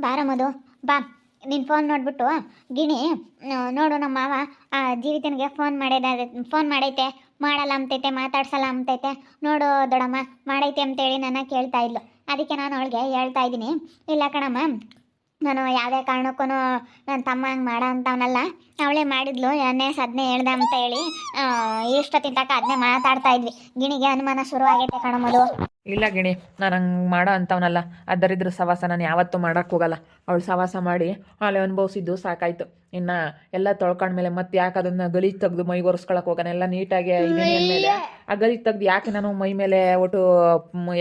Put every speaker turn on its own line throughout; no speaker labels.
ಬಾರಮ್ಮದು ಬಾ. ನಿನ್ನ ಫೋನ್ ನೋಡ್ಬಿಟ್ಟು ಗಿಣಿ ನೋಡು ನಮ್ಮ ಮಾವ ಜೀವಿತನಿಗೆ ಫೋನ್ ಮಾಡೈತೆ ಮಾಡಲ್ಲ ಅಂತೈತೆ ಮಾತಾಡ್ಸಲ್ಲ ಅಂತೈತೆ ನೋಡು ದೊಡಮ್ಮ ಮಾಡೈತೆ ಅಂತೇಳಿ ನನ್ನ ಕೇಳ್ತಾ ಇದ್ಲು. ಅದಕ್ಕೆ ನಾನು ಅವಳಿಗೆ ಹೇಳ್ತಾ ಇದ್ದೀನಿ, ಇಲ್ಲ ಕಣಮ್ಮ ನಾನು ಯಾವುದೇ ಕಾರಣಕ್ಕೂ ನನ್ನ ತಮ್ಮ ಹಂಗೆ ಮಾಡೋ ಅಂತವನಲ್ಲ, ಅವಳೇ ಮಾಡಿದ್ಲು ಎಣ್ಣೆ ಸದ್ನೆ ಹೇಳ್ದೆ ಅಂತ ಹೇಳಿ ಇಷ್ಟೊತ್ತಿನ ತನಕ ಅದನ್ನೇ ಮಾತಾಡ್ತಾ ಇದ್ವಿ. ಗಿಣಿಗೆ ಅನುಮಾನ ಶುರು ಆಗೈತೆ ಕಣಮ್ಮದು.
ಇಲ್ಲ ಗಿಣಿ, ನಾನು ಹಂಗೆ ಮಾಡೋ ಅಂಥವನಲ್ಲ. ಅದರಿದ್ರ ಸವಾಸ ನಾನು ಯಾವತ್ತೂ ಮಾಡೋಕ್ಕೆ ಹೋಗಲ್ಲ. ಅವಳು ಸವಾಸ ಮಾಡಿ ಅಲ್ಲೇ ಅನುಭವಿಸಿದ್ದು ಸಾಕಾಯ್ತು. ಇನ್ನು ಎಲ್ಲ ತೊಳ್ಕೊಂಡ್ಮೇಲೆ ಮತ್ತೆ ಯಾಕೆ ಅದನ್ನು ಗಲೀಜು ತೆಗೆದು ಮೈ ಒರೆಸ್ಕೊಳಕ್ಕೆ ಹೋಗೋಣ, ಎಲ್ಲ ನೀಟಾಗಿ ಇದ್ದೀನಿ ಅಂದಮೇಲೆ ಆ ಗಲೀಜು ತೆಗ್ದು ಯಾಕೆ ನಾನು ಮೈ ಮೇಲೆ ಒಟ್ಟು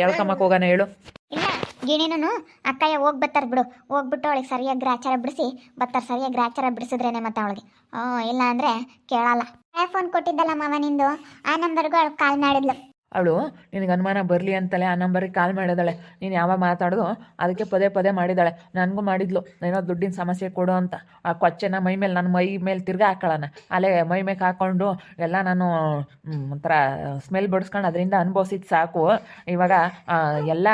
ಎಳ್ಕೊಂಬಕ್ಕೆ ಹೋಗೋಣ ಹೇಳು.
ಇಲ್ಲ ಗಿಣಿನೂ ಅಕ್ಕಯ್ಯ ಹೋಗಿ ಬರ್ತಾರೆ ಬಿಡು, ಹೋಗ್ಬಿಟ್ಟು ಅವಳಿಗೆ ಸರಿಯಾಗಿ ಗ್ರಾಚಾರ ಬಿಡಿಸಿ ಬರ್ತಾರೆ. ಸರಿಯಾಗಿ ಗ್ರಾಚಾರ ಬಿಡಿಸಿದ್ರೇನೆ ಮತ್ತೆ ಅವಳಿಗೆ ಇಲ್ಲ ಅಂದರೆ ಕೇಳಲ್ಲ. ಫೋನ್ ಕೊಟ್ಟಿದ್ದಲ್ಲ ಮಾವ ನಿಂದು, ಆ ನಂಬರ್ಗೂ ಅವಳು ಕಾಲ್ ಮಾಡಿದ್ಲು.
ಅವಳು ನಿನಗೆ ಅನುಮಾನ ಬರಲಿ ಅಂತಲೇ ಆ ನಂಬರಿಗೆ ಕಾಲ್ ಮಾಡಿದಾಳೆ. ನೀನು ಯಾವಾಗ ಮಾತಾಡೋದು ಅದಕ್ಕೆ ಪದೇ ಪದೇ ಮಾಡಿದ್ದಾಳೆ. ನನಗೂ ಮಾಡಿದ್ಲು, ಏನೋ ದುಡ್ಡಿನ ಸಮಸ್ಯೆ ಕೊಡು ಅಂತ. ಆ ಕೊಚ್ಚೆನ ಮೈ ಮೇಲೆ ನನ್ನ ಮೈ ಮೇಲೆ ತಿರ್ಗಾ ಹಾಕೊಳ್ಳೋಣ, ಅಲ್ಲೇ ಮೈ ಮೇಲೆ ಹಾಕ್ಕೊಂಡು ಎಲ್ಲ ನಾನು ಒಂಥರ ಸ್ಮೆಲ್ ಬಡಿಸ್ಕೊಂಡು ಅದರಿಂದ ಅನುಭವಿಸಿದ್ದು ಸಾಕು. ಇವಾಗ ಎಲ್ಲ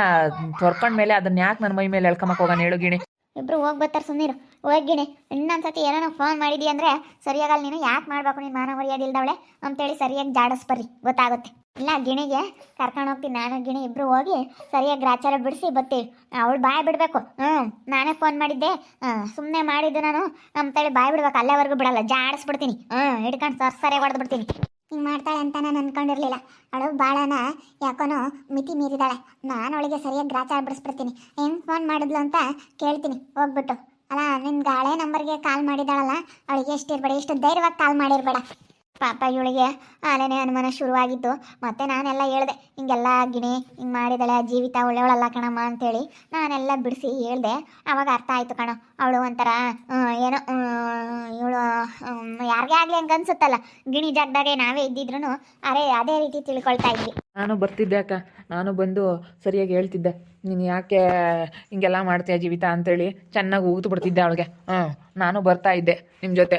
ತೊರ್ಕೊಂಡ್ಮೇಲೆ ಅದನ್ನ ಯಾಕೆ ನನ್ನ ಮೈ ಮೇಲೆ ಎಳ್ಕೊಂಬಕ್ಕೆ ಹೋಗೋಣ ಹೇಳು ಗಿಣಿ.
ಇಬ್ರು ಹೋಗಿ ಬರ್ತಾರೆ, ಸುಮ್ಮನಿರು. ಹೋಗಿನಿ ಇನ್ನೊಂದ್ಸತಿ ಏನೋ ಫೋನ್ ಮಾಡಿದಿ ಅಂದರೆ ಸರಿಯಾಗಲ್ಲ, ನೀನು ಯಾಕೆ ಮಾಡಬೇಕು, ನೀನು ಮಾನ ಮರ್ಯಾದಿಲ್ದವಳೆ ಅಂತೇಳಿ ಸರಿಯಾಗಿ ಜಾಡಿಸ್ಬರ್ರಿ, ಗೊತ್ತಾಗುತ್ತೆ. ಇಲ್ಲ ಗಿಣಿಗೆ ಕರ್ಕೊಂಡು ಹೋಗ್ತೀನಿ ನಾನು ಗಿಣಿ ಇಬ್ಬರು ಹೋಗಿ ಸರಿಯಾಗಿ ಗ್ರಾಚಾರ ಬಿಡಿಸಿ ಬರ್ತೀವಿ. ಅವಳು ಬಾಯ್ ಬಿಡಬೇಕು. ನಾನೇ ಫೋನ್ ಮಾಡಿದ್ದೆ, ಸುಮ್ಮನೆ ಮಾಡಿದ್ದು ನಾನು ಅಂತೇಳಿ ಬಾಯ್ ಬಿಡ್ಬೇಕು. ಅಲ್ಲೇವರೆಗೂ ಬಿಡಲ್ಲ, ಜಾಡಿಸ್ಬಿಡ್ತೀನಿ. ಹಿಡ್ಕೊಂಡು ಸರಿಯಾಗಿ ಹೊಡೆದು ಬಿಡ್ತೀನಿ. ಹಿಂಗೆ ಮಾಡ್ತಾಳೆ ಅಂತ ನಾನು ಅಂದ್ಕೊಂಡಿರಲಿಲ್ಲ. ಅವಳು ಭಾಳನ ಯಾಕೋನೋ ಮಿತಿ ಮೀರಿದಾಳೆ. ನಾನು ಅವಳಿಗೆ ಸರಿಯಾಗಿ ಗ್ರಾಚಾರ ಬಿಡಿಸ್ಬಿಡ್ತೀನಿ. ಹೆಂಗೆ ಫೋನ್ ಮಾಡಿದ್ಲು ಅಂತ ಕೇಳ್ತೀನಿ ಹೋಗ್ಬಿಟ್ಟು. ಅಲ್ಲ ನಿನ್ಗೆ ಹಳೆ ನಂಬರ್ಗೆ ಕಾಲ್ ಮಾಡಿದಾಳಲ್ಲ, ಅವಳಿಗೆ ಎಷ್ಟಿರಬೇಡ, ಎಷ್ಟು ಧೈರ್ಯವಾಗಿ ಕಾಲ್ ಮಾಡಿರಬೇಡ. ಪಾಪ ಇವಳಿಗೆ ಆಲೇನೇ ಅನುಮಾನ ಶುರುವಾಗಿತ್ತು. ಮತ್ತು ನಾನೆಲ್ಲ ಹೇಳಿದೆ, ಹಿಂಗೆಲ್ಲ ಗಿಣಿ ಹಿಂಗೆ ಮಾಡಿದಾಳೆ, ಜೀವಿತ ಒಳ್ಳೆಯವಳಲ್ಲ ಕಣಮ್ಮ ಅಂಥೇಳಿ ನಾನೆಲ್ಲ ಬಿಡಿಸಿ ಹೇಳಿದೆ. ಆವಾಗ ಅರ್ಥ ಆಯಿತು ಕಣೋ, ಅವಳು ಒಂಥರ ಏನೋ ಇವಳು ಯಾರಿಗೇ ಆಗಲಿ ಹಂಗೆ ಅನ್ಸುತ್ತಲ್ಲ, ಗಿಣಿ ಜಾಗದಾಗೆ ನಾವೇ ಇದ್ದಿದ್ರು ಅದೇ ರೀತಿ ತಿಳ್ಕೊಳ್ತಾ ಇದ್ವಿ.
ನಾನು ಬರ್ತಿದ್ದೆ ಅಕ್ಕ, ನಾನು ಬಂದು ಸರಿಯಾಗಿ ಹೇಳ್ತಿದ್ದೆ, ನೀನು ಯಾಕೆ ಹಿಂಗೆಲ್ಲ ಮಾಡ್ತೀಯ ಜೀವಿತ ಅಂತೇಳಿ ಚೆನ್ನಾಗಿ ಊತು ಬಿಡ್ತಿದ್ದೆ ಅವಳಿಗೆ. ನಾನು ಬರ್ತಾ ಇದ್ದೆ ನಿಮ್ಮ ಜೊತೆ.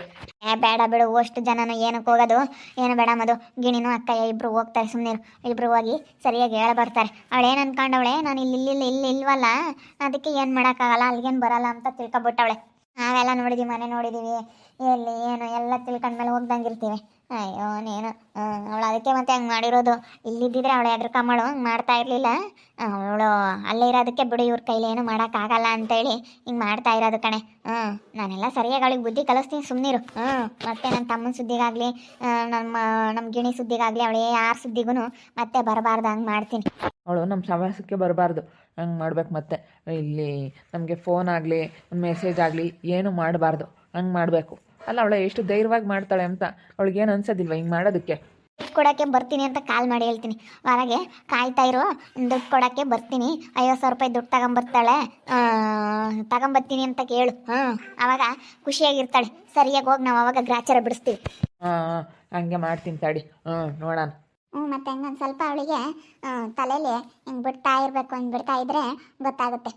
ಬೇಡ ಬಿಡು, ಅಷ್ಟು ಜನನು ಏನಕ್ಕೆ ಹೋಗೋದು, ಏನು ಬೇಡ ಮದು. ಗಿಣಿನೂ ಅಕ್ಕಯ್ಯ ಇಬ್ಬರು ಹೋಗ್ತಾರೆ, ಸುಮ್ಮನೆ ಇಬ್ಬರು ಹೋಗಿ ಸರಿಯಾಗಿ ಹೇಳ ಬರ್ತಾರೆ. ಅವಳೇನು ಅನ್ಕೊಂಡವಳೆ, ನಾನು ಇಲ್ಲಿ ಇಲ್ವಲ್ಲ, ಅದಕ್ಕೆ ಏನು ಮಾಡೋಕ್ಕಾಗಲ್ಲ, ಅಲ್ಲಿಗೇನು ಬರಲ್ಲ ಅಂತ ತಿಳ್ಕೊಬಿಟ್ಟವಳೆ. ನಾವೆಲ್ಲ ನೋಡಿದ್ದೀವಿ, ಮನೆ ನೋಡಿದ್ದೀವಿ, ಎಲ್ಲಿ ಏನು ಎಲ್ಲ ತಿಳ್ಕೊಂಡ್ಮೇಲೆ ಹೋಗ್ದಂಗಿರ್ತೀವಿ. ಅಯ್ಯೋ ನೀನು ಅವಳು ಅದಕ್ಕೆ ಮತ್ತೆ ಹಂಗೆ ಮಾಡಿರೋದು. ಇಲ್ಲಿದ್ದಿದ್ರೆ ಅವಳು ಹೆದ್ರಕಮ್ಮಳು ಹಂಗೆ ಮಾಡ್ತಾ ಇರಲಿಲ್ಲ. ಅವಳು ಅಲ್ಲೇ ಇರೋದಕ್ಕೆ ಬಿಡು, ಇವ್ರ ಕೈಲಿ ಏನು ಮಾಡೋಕ್ಕಾಗಲ್ಲ ಅಂತೇಳಿ ಹಿಂಗೆ ಮಾಡ್ತಾ ಇರೋದು ಕಣೆ. ನಾನೆಲ್ಲ ಸರಿಯಾಗಿ ಅವಳಿಗೆ ಬುದ್ಧಿ ಕಲಿಸ್ತೀನಿ, ಸುಮ್ಮನಿರು. ಮತ್ತೆ ನನ್ನ ತಮ್ಮನ ಸುದ್ದಿಗಾಗಲಿ ನಮ್ಮ ಗಿಣಿ ಸುದ್ದಿಗಾಗಲಿ ಅವಳೇ ಯಾರ ಸುದ್ದಿಗೂ ಮತ್ತೆ ಬರಬಾರ್ದು ಹಂಗೆ ಮಾಡ್ತೀನಿ.
ಅವಳು ನಮ್ಮ ಸವಾಸಕ್ಕೆ ಬರಬಾರ್ದು, ಹಂಗೆ ಮಾಡ್ಬೇಕು. ಮತ್ತೆ ಇಲ್ಲಿ ನಮಗೆ ಫೋನ್ ಆಗಲಿ ಮೆಸೇಜ್ ಆಗಲಿ ಏನು ಮಾಡಬಾರ್ದು, ಹಂಗೆ ಮಾಡಬೇಕು. ಅಲ್ಲ ಅವಳು ಎಷ್ಟು ಧೈರ್ಯವಾಗಿ ಮಾಡ್ತಾಳೆ ಅಂತ ಅವಳಿಗೇನು ಅನ್ಸೋದಿಲ್ವ ಹಿಂಗೆ ಮಾಡೋದಕ್ಕೆ?
ದುಡ್ಡು ಕೊಡೋಕ್ಕೆ ಬರ್ತೀನಿ ಅಂತ ಕಾಲ್ ಮಾಡಿ ಹೇಳ್ತೀನಿ, ಹೊರಗೆ ಕಾಯ್ತಾ ಇರು, ದುಡ್ಡು ಕೊಡೋಕ್ಕೆ ಬರ್ತೀನಿ, 50,000 ರೂಪಾಯಿ ದುಡ್ಡು ತಗೊಂಬರ್ತಾಳೆ, ತಗೊಂಬರ್ತೀನಿ ಅಂತ ಕೇಳು. ಆವಾಗ ಖುಷಿಯಾಗಿರ್ತಾಳೆ. ಸರಿಯಾಗಿ ಹೋಗಿ ನಾವು ಅವಾಗ ಗ್ರಾಚಾರ ಬಿಡಿಸ್ತೀವಿ.
ಹಂಗೆ ಮಾಡ್ತೀನಿ ತಡಿ, ನೋಡೋಣ.
ಮತ್ತು ಹಂಗೊಂದು ಸ್ವಲ್ಪ ಅವಳಿಗೆ ತಲೆಯಲ್ಲಿ ಹಿಂಗೆ ಬಿಡ್ತಾ ಇರಬೇಕು, ಹಿಂಗೆ ಬಿಡ್ತಾ ಇದ್ರೆ ಗೊತ್ತಾಗುತ್ತೆ.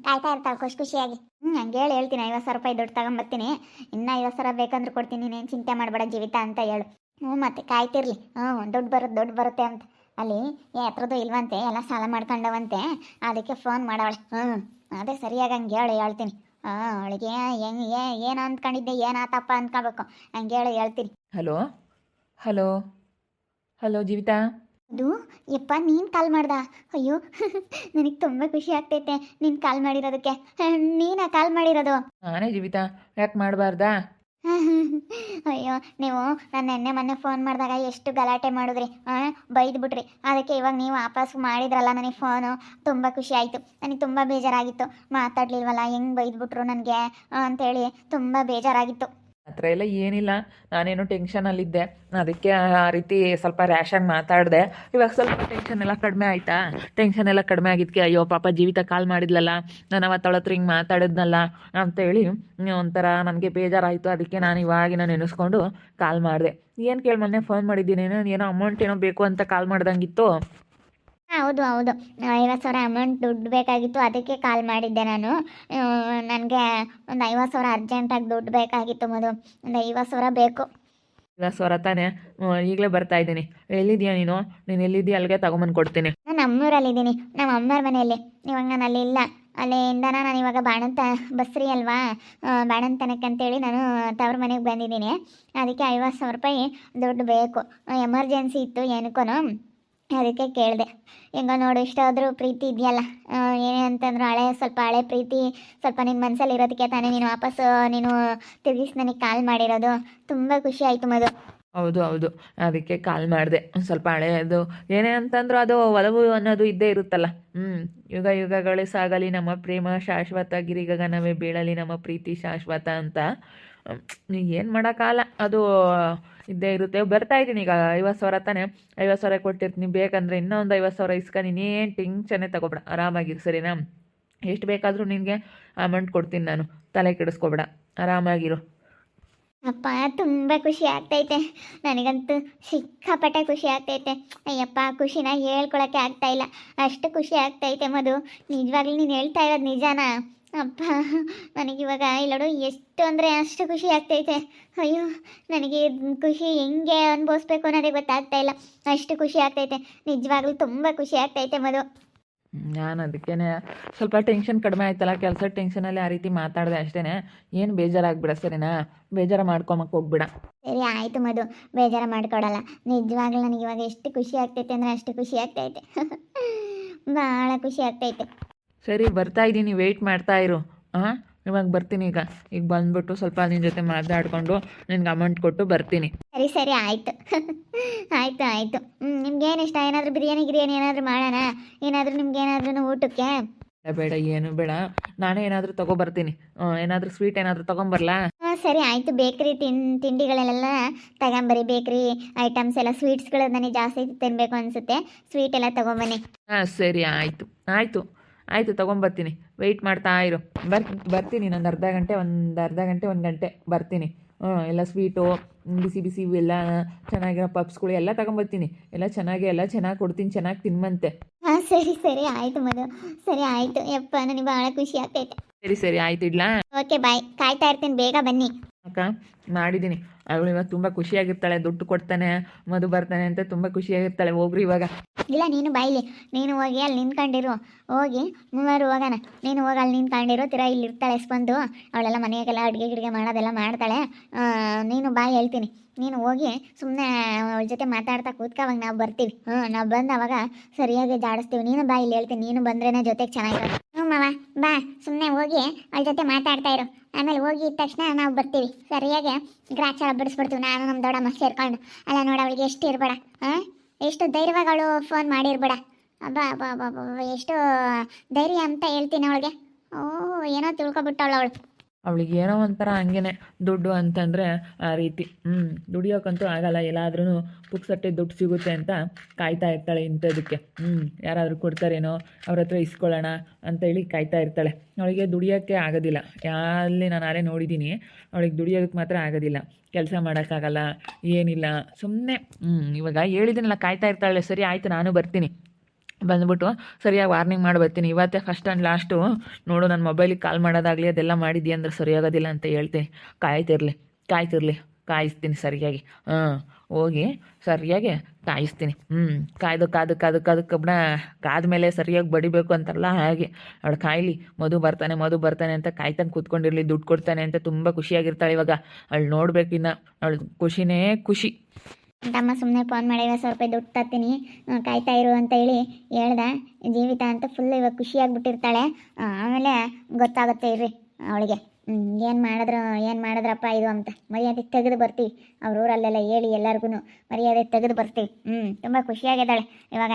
ಕಾಯ್ತಾ ಇರ್ತಾಳೆ ಖುಷಿಯಾಗಿ. ಹಂಗೆ ಹೇಳ್ತೀನಿ, 50,000 ರೂಪಾಯಿ ದುಡ್ಡು ತಗೊಂಬರ್ತೀನಿ, ಇನ್ನೂ 50,000 ಬೇಕಂದ್ರೆ ಕೊಡ್ತೀನಿ, ನೀನೇನು ಚಿಂತೆ ಮಾಡಬೇಡ ಜೀವಿತ ಅಂತ ಹೇಳು. ಮತ್ತೆ ಕಾಯ್ತಿರ್ಲಿ. ದುಡ್ಡು ಬರುತ್ತೆ ಅಂತ. ಅಲ್ಲಿ ಹತ್ರದ್ದು ಇಲ್ವಂತೆ, ಎಲ್ಲ ಸಾಲ ಮಾಡ್ಕೊಂಡವಂತೆ, ಅದಕ್ಕೆ ಫೋನ್ ಮಾಡವಳೆ. ಅದೇ ಸರಿಯಾಗಿ ಹಂಗೆ ಹೇಳ್ತೀನಿ. ಅವಳಿಗೆ ಏನು ಅಂದ್ಕೊಂಡಿದ್ದೆ, ಏನಾತಪ್ಪ ಅಂದ್ಕೋಬೇಕು, ಹಂಗೆ ಹೇಳ್ತೀನಿ.
Hello hello hello Jeevitha.
ಅದು ಯಪ್ಪ ನೀನು ಕಾಲ್ ಮಾಡ್ದ? ಅಯ್ಯೋ ನನಗೆ ತುಂಬ ಖುಷಿ ಆಗ್ತೈತೆ ನೀನು ಕಾಲ್ ಮಾಡಿರೋದಕ್ಕೆ. ನೀನಾ ಕಾಲ್ ಮಾಡಿರೋದು?
ನಾನೇ ಜೀವಿತಾ, ಯಾಕೆ ಮಾಡಬಾರ್ದಾ?
ಅಯ್ಯೋ ನೀವು ನನ್ನ ಮೊನ್ನೆ ಫೋನ್ ಮಾಡಿದಾಗ ಎಷ್ಟು ಗಲಾಟೆ ಮಾಡಿದ್ರಿ, ಬೈದ್ಬಿಟ್ರಿ. ಅದಕ್ಕೆ ಇವಾಗ ನೀವು ವಾಪಸ್ ಮಾಡಿದ್ರಲ್ಲ ನನಗೆ ಫೋನು, ತುಂಬ ಖುಷಿ ಆಯಿತು. ನನಗೆ ತುಂಬ ಬೇಜಾರಾಗಿತ್ತು, ಮಾತಾಡಲಿಲ್ವಲ್ಲ, ಹೆಂಗೆ ಬೈದ್ಬಿಟ್ರು ನನಗೆ ಅಂತೇಳಿ ತುಂಬ ಬೇಜಾರಾಗಿತ್ತು.
ಆ ಥರ ಎಲ್ಲ ಏನಿಲ್ಲ, ನಾನೇನು ಟೆನ್ಷನಲ್ಲಿದ್ದೆ, ಅದಕ್ಕೆ ಆ ರೀತಿ ಸ್ವಲ್ಪ ರ್ಯಾಶಾಗಿ ಮಾತಾಡಿದೆ. ಇವಾಗ ಸ್ವಲ್ಪ ಟೆನ್ಷನ್ ಎಲ್ಲ ಕಡಿಮೆ ಆಯಿತಾ? ಟೆನ್ಷನ್ ಎಲ್ಲ ಕಡಿಮೆ ಆಗಿದ್ದಕ್ಕೆ ಅಯ್ಯೋ ಪಾಪ ಜೀವಿತ ಕಾಲ್ ಮಾಡಿದ್ಲಲ್ಲ, ನಾನು ಅವತ್ತು ಅವಳ ಹತ್ರ ಹಿಂಗೆ ಮಾತಾಡಿದ್ನಲ್ಲ ಅಂತೇಳಿ ಒಂಥರ ನನಗೆ ಬೇಜಾರಾಯಿತು. ಅದಕ್ಕೆ ನಾನು ಇವಾಗಿನ ನೆನೆಸ್ಕೊಂಡು ಕಾಲ್ ಮಾಡಿದೆ. ಏನು ಕೇಳಿ ಮೊನ್ನೆ ಫೋನ್ ಮಾಡಿದ್ದೀನಿ, ಏನೋ ಅಮೌಂಟ್ ಏನೋ ಬೇಕು ಅಂತ ಕಾಲ್ ಮಾಡ್ದಂಗಿತ್ತು.
ಹೌದು 50,000 ಅಮೌಂಟ್ ದುಡ್ಡು ಬೇಕಾಗಿತ್ತು, ಅದಕ್ಕೆ ಕಾಲ್ ಮಾಡಿದ್ದೆ ನಾನು. ನನಗೆ ಒಂದು 50,000 ಅರ್ಜೆಂಟಾಗಿ ದುಡ್ಡು ಬೇಕಾಗಿತ್ತು ಮದು, ಒಂದು 50,000 ಬೇಕು.
ಇಲ್ಲ ಸ್ವರ ತಾನೇ, ಈಗಲೇ ಬರ್ತಾ ಇದ್ದೀನಿ. ಎಲ್ಲಿದ್ದೀಯಾ ನೀನು? ನೀನು ಎಲ್ಲಿದ್ದೀಯ ಅಲ್ಲಿಗೆ ತಗೊಂಬಂದು ಕೊಡ್ತೀನಿ.
ನಾನು ನಮ್ಮೂರಲ್ಲಿದ್ದೀನಿ, ನಮ್ಮ ಅಮ್ಮವ್ರ ಮನೆಯಲ್ಲಿ. ಇವಾಗ ನಾನು ಅಲ್ಲಿ ಇಲ್ಲ. ಅಲ್ಲಿಂದನ ನಾನು ಇವಾಗ ಬಾಣಂತ ಬಸ್ರಿ ಅಲ್ವಾ, ಬಾಣಂತನಕ್ಕೆ ಅಂತೇಳಿ ನಾನು ತವ್ರ ಮನೆಗೆ ಬಂದಿದ್ದೀನಿ. ಅದಕ್ಕೆ 50,000 ರೂಪಾಯಿ ದುಡ್ಡು ಬೇಕು, ಎಮರ್ಜೆನ್ಸಿ ಇತ್ತು ಏನಕ್ಕೂ. ಅದಕ್ಕೆ ಕೇಳಿದೆ. ಹೆಂಗೋ ನೋಡು, ಇಷ್ಟಾದರೂ ಪ್ರೀತಿ ಇದೆಯಲ್ಲ. ಏನೇ ಅಂತಂದ್ರು ಸ್ವಲ್ಪ ಹಳೆ ಪ್ರೀತಿ ಸ್ವಲ್ಪ ನಿನ್ನ ಮನಸ್ಸಲ್ಲಿ ಇರೋದಕ್ಕೆ ತಾನೇ ನೀನು ವಾಪಸ್ಸು ನೀನು ತಿರುಗಿಸಿ ನನಗೆ ಕಾಲ್ ಮಾಡಿರೋದು. ತುಂಬ ಖುಷಿ ಆಯಿತು ಮಧು.
ಹೌದು ಹೌದು, ಅದಕ್ಕೆ ಕಾಲ್ ಮಾಡಿದೆ. ಒಂದು ಸ್ವಲ್ಪ ಹಳೆಯದು ಏನೇ ಅಂತಂದ್ರು ಅದು ಒಲವು ಅನ್ನೋದು ಇದ್ದೇ ಇರುತ್ತಲ್ಲ. ಯುಗ ಯುಗಗಳೇ ಸಾಗಲಿ ನಮ್ಮ ಪ್ರೇಮ ಶಾಶ್ವತ, ಗಿರಿಗಗನವೇ ಬೀಳಲಿ ನಮ್ಮ ಪ್ರೀತಿ ಶಾಶ್ವತ ಅಂತ. ಏನು ಮಾಡೋಕ್ಕಾಗಲ್ಲ, ಅದು ಇದ್ದೇ ಇರುತ್ತೆ. ಬರ್ತಾ ಇದ್ದೀನಿ ಈಗ. 50,000 ತಾನೆ, 50,000 ಕೊಟ್ಟಿರ್ತೀನಿ. ಬೇಕಂದರೆ ಇನ್ನೊಂದು 50,000 ಇಸ್ಕ. ನೀನೇನು ಟೆನ್ಷನ್ನೇ ತಗೋಬೇಡ, ಆರಾಮಾಗಿರು ಸರಿನಾ? ಎಷ್ಟು ಬೇಕಾದರೂ ನಿನಗೆ ಅಮೌಂಟ್ ಕೊಡ್ತೀನಿ ನಾನು, ತಲೆ ಕೆಡಿಸ್ಕೋಬೇಡ, ಆರಾಮಾಗಿರು.
ಅಪ್ಪ ತುಂಬ ಖುಷಿ ಆಗ್ತೈತೆ ನನಗಂತೂ, ಸಿಕ್ಕಾಪಟ್ಟೆ ಖುಷಿ ಆಗ್ತೈತೆ. ಅಯ್ಯಪ್ಪ, ಖುಷಿನ ಹೇಳ್ಕೊಳಕ್ಕೆ ಆಗ್ತಾ ಇಲ್ಲ, ಅಷ್ಟು ಖುಷಿ ಆಗ್ತೈತೆ ಮಧು. ನಿಜವಾಗ್ಲೂ ನೀನು ಹೇಳ್ತಾ ಇರೋದು ನಿಜಾನಾ? ಅಪ್ಪ, ನನಗಿವಾಗ ಇಲ್ಲೋಡು ಎಷ್ಟು ಅಂದರೆ ಅಷ್ಟು ಖುಷಿ ಆಗ್ತೈತೆ. ಅಯ್ಯೋ, ನನಗೆ ಖುಷಿ ಹೆಂಗೆ ಅನುಭವಿಸ್ಬೇಕು ಅನ್ನೋದೇ ಗೊತ್ತಾಗ್ತಾ ಇಲ್ಲ, ಅಷ್ಟು ಖುಷಿ ಆಗ್ತೈತೆ. ನಿಜವಾಗ್ಲೂ ತುಂಬ ಖುಷಿ ಆಗ್ತೈತೆ ಮಧು.
ನಾನು ಅದಕ್ಕೇ ಸ್ವಲ್ಪ ಟೆನ್ಷನ್ ಕಡಿಮೆ ಆಯ್ತಲ್ಲ, ಕೆಲಸದ ಟೆನ್ಷನಲ್ಲಿ ಆ ರೀತಿ ಮಾತಾಡಿದೆ ಅಷ್ಟೇ. ಏನು ಬೇಜಾರಾಗ್ಬಿಡ ಸರಿನಾ? ಬೇಜಾರು ಮಾಡ್ಕೊಂಬಕ್ಕೆ ಹೋಗ್ಬಿಡ.
ಸರಿ ಆಯಿತು ಮಧು, ಬೇಜಾರು ಮಾಡ್ಕೊಡಲ್ಲ. ನಿಜವಾಗ್ಲೂ ನನಗೆ ಇವಾಗ ಎಷ್ಟು ಖುಷಿ ಆಗ್ತೈತೆ ಅಂದರೆ ಅಷ್ಟು ಖುಷಿ ಆಗ್ತೈತೆ. ಭಾಳ ಖುಷಿ ಆಗ್ತೈತೆ.
ಸರಿ, ಬರ್ತಾ ಇದ್ದೀನಿ, ವೆಯ್ಟ್ ಮಾಡ್ತಾ ಇರು. ಹಾಂ, ಇವಾಗ ಬರ್ತೀನಿ. ಈಗ ಬಂದ್ಬಿಟ್ಟು ಸ್ವಲ್ಪ ನಿನ್ನ ಜೊತೆ ಮಾತಾಡಿಕೊಂಡು ನಿನ್ಗೆ ಅಮೌಂಟ್ ಕೊಟ್ಟು ಬರ್ತೀನಿ.
ಸರಿ ಸರಿ ಆಯಿತು. ಆಯಿತು ಆಯಿತು. ನಿಮ್ಗೇನು ಇಷ್ಟ? ಏನಾದರೂ ಬಿರಿಯಾನಿ ಏನಾದರೂ ಮಾಡೋಣ? ಏನಾದರೂ ನಿಮ್ಗೇನಾದ್ರೂ ಊಟಕ್ಕೆ?
ಬೇಡ, ಏನು ಬೇಡ, ನಾನೇ ಏನಾದರೂ ತೊಗೊಬರ್ತೀನಿ. ಏನಾದರೂ ಸ್ವೀಟ್ ಏನಾದರೂ ತೊಗೊಂಬರ್ಲಾ?
ಹಾಂ ಸರಿ ಆಯಿತು. ಬೇಕ್ರಿ ತಿಂಡಿಗಳನ್ನೆಲ್ಲ ತಗೊಂಬರಿ. ಬೇಕ್ರಿ ಐಟಮ್ಸ್ ಎಲ್ಲ, ಸ್ವೀಟ್ಸ್ಗಳು ನನಗೆ ಜಾಸ್ತಿ ತಿನ್ನಬೇಕು ಅನಿಸುತ್ತೆ. ಸ್ವೀಟ್ ಎಲ್ಲ ತೊಗೊಂಬನ್ನಿ.
ಹಾಂ ಸರಿ, ಆಯಿತು ಆಯಿತು ಆಯಿತು, ತೊಗೊಂಬರ್ತೀನಿ. ವೆಯ್ಟ್ ಮಾಡ್ತಾ ಇರು. ಬರ್ತೀನಿ. ಒಂದು ಅರ್ಧ ಗಂಟೆ, ಒಂದು ಗಂಟೆ ಬರ್ತೀನಿ. ಎಲ್ಲ ಸ್ವೀಟು, ಬಿಸಿ ಬಿಸಿ ಇವೆಲ್ಲ ಚೆನ್ನಾಗಿರೋ ಪಪ್ಸ್ಗಳು ಎಲ್ಲ ತೊಗೊಂಬರ್ತೀನಿ. ಎಲ್ಲ ಚೆನ್ನಾಗಿ ಕೊಡ್ತೀನಿ, ಚೆನ್ನಾಗಿ ತಿನ್ಮಂತೆ.
ಹಾಂ ಸರಿ ಸರಿ ಆಯಿತು ಮಧು, ಸರಿ ಆಯಿತು. ಯಪ್ಪ, ನನಗೆ ಭಾಳ ಖುಷಿ ಆಗ್ತೈತೆ.
ಸರಿ ಆಯ್ತು, ಇಡ್ಲಾ?
ಓಕೆ ಬಾಯ್, ಕಾಯ್ತಾ ಇರ್ತೀನಿ, ಬೇಗ ಬನ್ನಿ.
ಅಕ್ಕ, ಮಾಡಿದ್ದೀನಿ. ಅವಳು ಇವಾಗ ತುಂಬ ಖುಷಿಯಾಗಿರ್ತಾಳೆ. ದುಡ್ಡು ಕೊಡ್ತಾನೆ, ಮಧು ಬರ್ತಾನೆ ಅಂತ ತುಂಬ ಖುಷಿಯಾಗಿರ್ತಾಳೆ. ಹೋಗ್ರಿ ಇವಾಗ.
ಇಲ್ಲ, ನೀನು ಬಾಯಿಲಿ, ನೀನು ಹೋಗಿ ಅಲ್ಲಿ ನಿಂತ್ಕೊಂಡಿರು. ಹೋಗಿ ಮೂವರು ಹೋಗೋಣ. ನೀನು ಹೋಗಿ ಅಲ್ಲಿ ನಿಂತ್ಕೊಂಡಿರು. ತಿರಾ ಇಲ್ಲಿ ಇರ್ತಾಳೆ ಸ್ಪಂದು, ಅವಳೆಲ್ಲ ಮನೆಗೆಲ್ಲ ಅಡುಗೆ ಮಾಡೋದೆಲ್ಲ ಮಾಡ್ತಾಳೆ. ನೀನು ಬಾಯಿ ಹೇಳ್ತೀನಿ. ನೀನು ಹೋಗಿ ಸುಮ್ಮನೆ ಅವಳ ಜೊತೆ ಮಾತಾಡ್ತಾ ಕೂತ್ಕವಾಗ ನಾವು ಬರ್ತೀವಿ. ನಾವು ಬಂದು ಅವಾಗ ಸರಿಯಾಗಿ ಜಾಡಿಸ್ತೀವಿ. ನೀನು ಬಾ, ಇಲ್ಲಿ ಹೇಳ್ತೀನಿ. ನೀನು ಬಂದ್ರೇ ಜೊತೆಗೆ ಚೆನ್ನಾಗಿರೋದು. ಮಾವ ಬಾ, ಸುಮ್ಮನೆ ಹೋಗಿ ಅವಳ ಜೊತೆ ಮಾತಾಡ್ತಾ ಇರು. ಆಮೇಲೆ ಹೋಗಿ ಇದ್ದ ತಕ್ಷಣ ನಾವು ಬರ್ತೀವಿ. ಸರಿಯಾಗಿ ಗ್ರಾಚಾರ ಬಿಡಿಸ್ಬಿಡ್ತೀವಿ, ನಾನು ನಮ್ಮ ದೊಡ್ಡಮ್ಮ ಸೇರ್ಕೊಂಡು. ಅಲ್ಲ ನೋಡು, ಅವಳಿಗೆ ಎಷ್ಟು ಇರಬೇಡ, ಎಷ್ಟು ಧೈರ್ಯವಾಗಿ ಅವಳು ಫೋನ್ ಮಾಡಿರ್ಬೇಡ. ಅಬ್ಬಾ ಅಬ್ಬಾ ಅಬ್ಬಾ ಅಬ್ಬಾ, ಎಷ್ಟು ಧೈರ್ಯ ಅಂತ ಹೇಳ್ತೀನಿ ಅವಳಿಗೆ. ಏನೋ ತಿಳ್ಕೊಬಿಟ್ಟವಳು ಅವಳು.
ಅವಳಿಗೆ ಏನೋ ಒಂಥರ ಹಂಗೇನೆ, ದುಡ್ಡು ಅಂತಂದರೆ ಆ ರೀತಿ. ದುಡಿಯೋಕ್ಕಂತೂ ಆಗಲ್ಲ. ಎಲ್ಲಾದ್ರೂ ಪುಕ್ಸಟ್ಟೆ ದುಡ್ಡು ಸಿಗುತ್ತೆ ಅಂತ ಕಾಯ್ತಾ ಇರ್ತಾಳೆ ಇಂಥದಕ್ಕೆ. ಯಾರಾದರೂ ಕೊಡ್ತಾರೇನೋ, ಅವ್ರ ಹತ್ರ ಇಸ್ಕೊಳ್ಳೋಣ ಅಂತೇಳಿ ಕಾಯ್ತಾ ಇರ್ತಾಳೆ. ಅವಳಿಗೆ ದುಡಿಯೋಕ್ಕೆ ಆಗೋದಿಲ್ಲ. ಅಲ್ಲಿ ನಾನು ಆರೇ ನೋಡಿದ್ದೀನಿ, ಅವಳಿಗೆ ದುಡಿಯೋದಕ್ಕೆ ಮಾತ್ರ ಆಗೋದಿಲ್ಲ. ಕೆಲಸ ಮಾಡೋಕ್ಕಾಗಲ್ಲ, ಏನಿಲ್ಲ. ಸುಮ್ಮನೆ ಇವಾಗ ಹೇಳಿದ್ದೀನಲ್ಲ, ಕಾಯ್ತಾ ಇರ್ತಾಳೆ. ಸರಿ ಆಯಿತು, ನಾನು ಬರ್ತೀನಿ. ಬಂದ್ಬಿಟ್ಟು ಸರಿಯಾಗಿ ವಾರ್ನಿಂಗ್ ಮಾಡಿ ಬರ್ತೀನಿ. ಇವತ್ತೇ ಫಸ್ಟ್ ಆ್ಯಂಡ್ ಲಾಸ್ಟು. ನೋಡು, ನನ್ನ ಮೊಬೈಲಿಗೆ ಕಾಲ್ ಮಾಡೋದಾಗಲಿ ಅದೆಲ್ಲ ಮಾಡಿದ್ಯಾ ಅಂದರೆ ಸರಿಯಾಗೋದಿಲ್ಲ ಅಂತ ಹೇಳ್ತೀನಿ. ಕಾಯ್ತಿರ್ಲಿ, ಕಾಯಿಸ್ತೀನಿ ಸರಿಯಾಗಿ. ಹೋಗಿ ಸರಿಯಾಗಿ ಕಾಯಿಸ್ತೀನಿ. ಕಾದು ಕಬ್ಬಣ ಕಾದ್ಮೇಲೆ ಸರಿಯಾಗಿ ಬಡಿಬೇಕು ಅಂತಾರಲ್ಲ, ಹಾಗೆ ಅವಳು ಕಾಯಲಿ. ಮಧು ಬರ್ತಾನೆ ಅಂತ ಕಾಯ್ತಂಗೆ ಕೂತ್ಕೊಂಡಿರಲಿ. ದುಡ್ಡು ಕೊಡ್ತಾನೆ ಅಂತ ತುಂಬ ಖುಷಿಯಾಗಿರ್ತಾಳೆ ಇವಾಗ. ಅವಳು ನೋಡ್ಬೇಕಿನ್ನ, ಅವಳು ಖುಷಿನೇ ಖುಷಿ.
ತಮ್ಮ ಸುಮ್ಮನೆ ಫೋನ್ ಮಾಡಿ 50,000 ರೂಪಾಯಿ ದುಡ್ಡು ತರ್ತೀನಿ, ಕಾಯ್ತಾ ಇರು ಅಂತ ಹೇಳಿ ಹೇಳ್ದ. ಜೀವಿತ ಅಂತ ಫುಲ್ ಇವಾಗ ಖುಷಿಯಾಗಿಬಿಟ್ಟಿರ್ತಾಳೆ. ಆಮೇಲೆ ಗೊತ್ತಾಗುತ್ತೆ ಇರ್ರಿ ಅವಳಿಗೆ, ಏನು ಮಾಡಿದ್ರಪ್ಪ ಇದು ಅಂತ. ಮರ್ಯಾದೆ ತೆಗೆದು ಬರ್ತೀವಿ. ಅವ್ರ ಊರಲ್ಲೆಲ್ಲ ಹೇಳಿ ಎಲ್ಲರಿಗೂ ಮರ್ಯಾದೆ ತೆಗೆದು ಬರ್ತೀವಿ. ತುಂಬ ಖುಷಿಯಾಗಿದ್ದಾಳೆ ಇವಾಗ.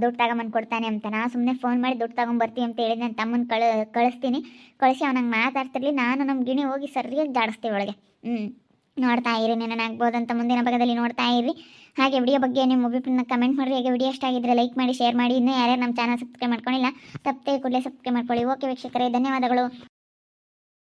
ದುಡ್ಡು ತಗೊಂಬಂದು ಕೊಡ್ತಾನೆ ಅಂತ ನಾ ಸುಮ್ಮನೆ ಫೋನ್ ಮಾಡಿ ದುಡ್ಡು ತಗೊಂಬರ್ತೀವಿ ಅಂತ ಹೇಳಿ ನನ್ನ ತಮ್ಮನ ಕಳಿಸ್ತೀನಿ. ಕಳಿಸಿ ಅವನಂಗೆ ಮಾತಾಡ್ತಿರ್ಲಿ. ನಾನು ನಮ್ಮ ಗಿಣಿ ಹೋಗಿ ಸರಿಯಾಗಿ ಜಾಡಿಸ್ತೀವಿ ಒಳಗೆ. ನೋಡ್ತಾ ಇರಿ, ನೆನನಾಗ್ಬೋದು ಅಂತ ಮುಂದಿನ ಭಾಗದಲ್ಲಿ ನೋಡ್ತಾ ಇರಿ. ಹಾಗೆ ವಿಡಿಯೋ ಬಗ್ಗೆ ನಿಮ್ಮ ಒಪಿನಿಯನ್ನ ಕಮೆಂಟ್ ಮಾಡಿರಿ. ಹಾಗೆ ವಿಡಿಯೋ ಇಷ್ಟ ಆಗಿದ್ದರೆ ಲೈಕ್ ಮಾಡಿ, ಶೇರ್ ಮಾಡಿ. ಇನ್ನೂ ಯಾರ್ಯಾರು ನಮ್ಮ ಚಾನಲ್ ಸಬ್ಸ್ಕ್ರೈಬ್ ಮಾಡ್ಕೊಂಡಿಲ್ಲ, ತಪ್ಪದೆ ಕೂಡಲೇ ಸಬ್ಸ್ಕ್ರೈಬ್ ಮಾಡ್ಕೊಳ್ಳಿ. ಓಕೆ ವೀಕ್ಷಕರೇ, ಧನ್ಯವಾದಗಳು.